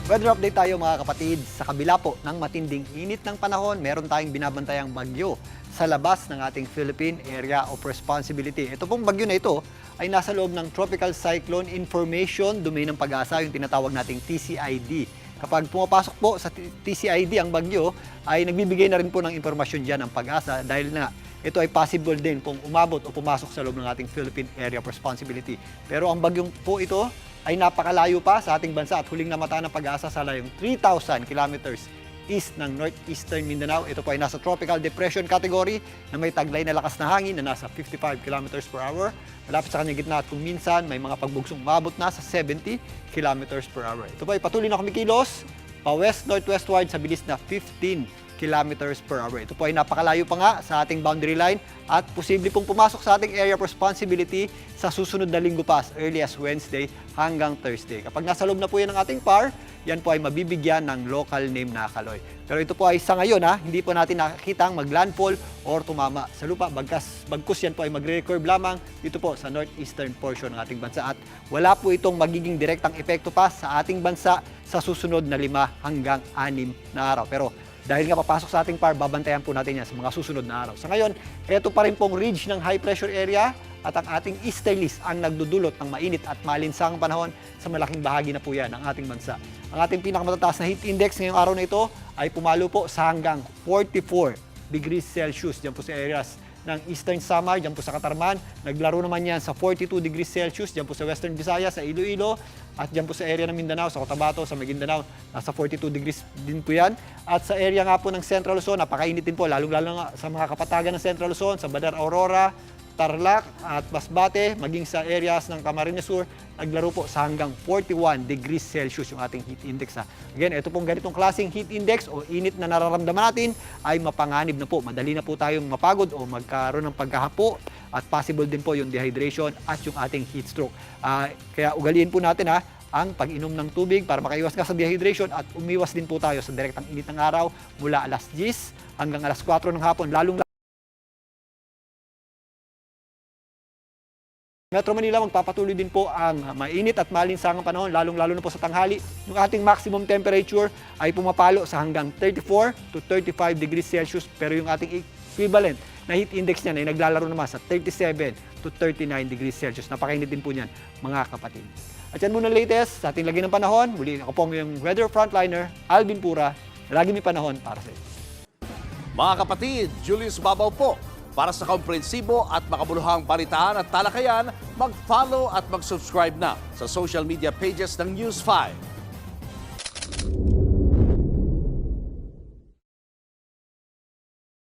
Weather update tayo mga kapatid. Sa kabila po ng matinding init ng panahon, meron tayong binabantayang bagyo sa labas ng ating Philippine Area of Responsibility. Ito pong bagyo na ito ay nasa loob ng Tropical Cyclone Information Domain ng Pag-asa, yung tinatawag nating TCID. Kapag pumapasok po sa TCID ang bagyo, ay nagbibigay na rin po ng impormasyon dyan ang Pag-asa dahil na ito ay possible din kung umabot o pumasok sa loob ng ating Philippine Area of Responsibility. Pero ang bagyong po ito ay napakalayo pa sa ating bansa at huling namata ng Pag-asa sa layong 3,000 kilometers east ng northeastern Mindanao. Ito po ay nasa tropical depression category na may taglay na lakas na hangin na nasa 55 kilometers per hour. Malapit sa kanyang gitna at kung minsan may mga pagbugsong umabot na sa 70 kilometers per hour. Ito po ay patuloy na kumikilos pa west-northwestward sa bilis na 15 kilometers per hour. Ito po ay napakalayo pa nga sa ating boundary line at posible pong pumasok sa ating area of responsibility sa susunod na linggo pa, as early as Wednesday hanggang Thursday. Kapag nasa loob na po yan ng ating PAR, yan po ay mabibigyan ng local name na Kaloy. Pero ito po ay sa ngayon, hindi po natin nakikita ang maglandfall or tumama sa lupa. Bagkus yan po ay magre-curve lamang dito po sa northeastern portion ng ating bansa. At wala po itong magiging direktang epekto pa sa ating bansa sa susunod na 5 hanggang 6 na araw. Pero dahil nga papasok sa ating PAR, babantayan po natin yan sa mga susunod na araw. Sa ngayon, ito pa rin pong ridge ng high pressure area at ang ating easterlies ang nagdudulot ng mainit at malinsangang panahon sa malaking bahagi na po yan ng ating bansa. Ang ating pinakamataas na heat index ngayong araw na ito ay pumalo po sa hanggang 44 degrees Celsius dyan po sa areas ng Eastern Samar, dyan po sa Katarman. Naglaro naman yan sa 42 degrees Celsius, dyan po sa Western Visayas, sa Iloilo, at dyan po sa area ng Mindanao, sa Cotabato, sa Maguindanao, nasa 42 degrees din po yan. At sa area nga po ng Central Luzon, napakainit din po, lalong-lalo nga sa mga kapatagan ng Central Luzon, sa Badar Aurora, Tarlac at Masbate, maging sa areas ng Camarines Sur, naglaro po sa hanggang 41 degrees Celsius yung ating heat index. Again, ito pong ganitong klaseng heat index o init na nararamdaman natin ay mapanganib na po. Madali na po tayong mapagod o magkaroon ng pagkahapo at possible din po yung dehydration at yung ating heat stroke. Kaya ugaliin po natin ang pag-inom ng tubig para makaiwas ka sa dehydration at umiwas din po tayo sa direktang init ng araw mula alas 10 hanggang alas 4 ng hapon, lalong Metro Manila, magpapatuloy din po ang mainit at malinsangang panahon, lalong-lalo na po sa tanghali. Yung ating maximum temperature ay pumapalo sa hanggang 34 to 35 degrees Celsius, pero yung ating equivalent na heat index niyan ay naglalaro naman sa 37 to 39 degrees Celsius. Napakainit din po niyan, mga kapatid. At yan muna latest sa ating lagi ng panahon. Muli ako pong yung weather frontliner, Alvin Pura. Lagi may panahon para sa inyo. Mga kapatid, Julius Babaw po. Para sa komprehensibo at makabuluhang balitaan at talakayan, mag-follow at mag-subscribe na sa social media pages ng News 5.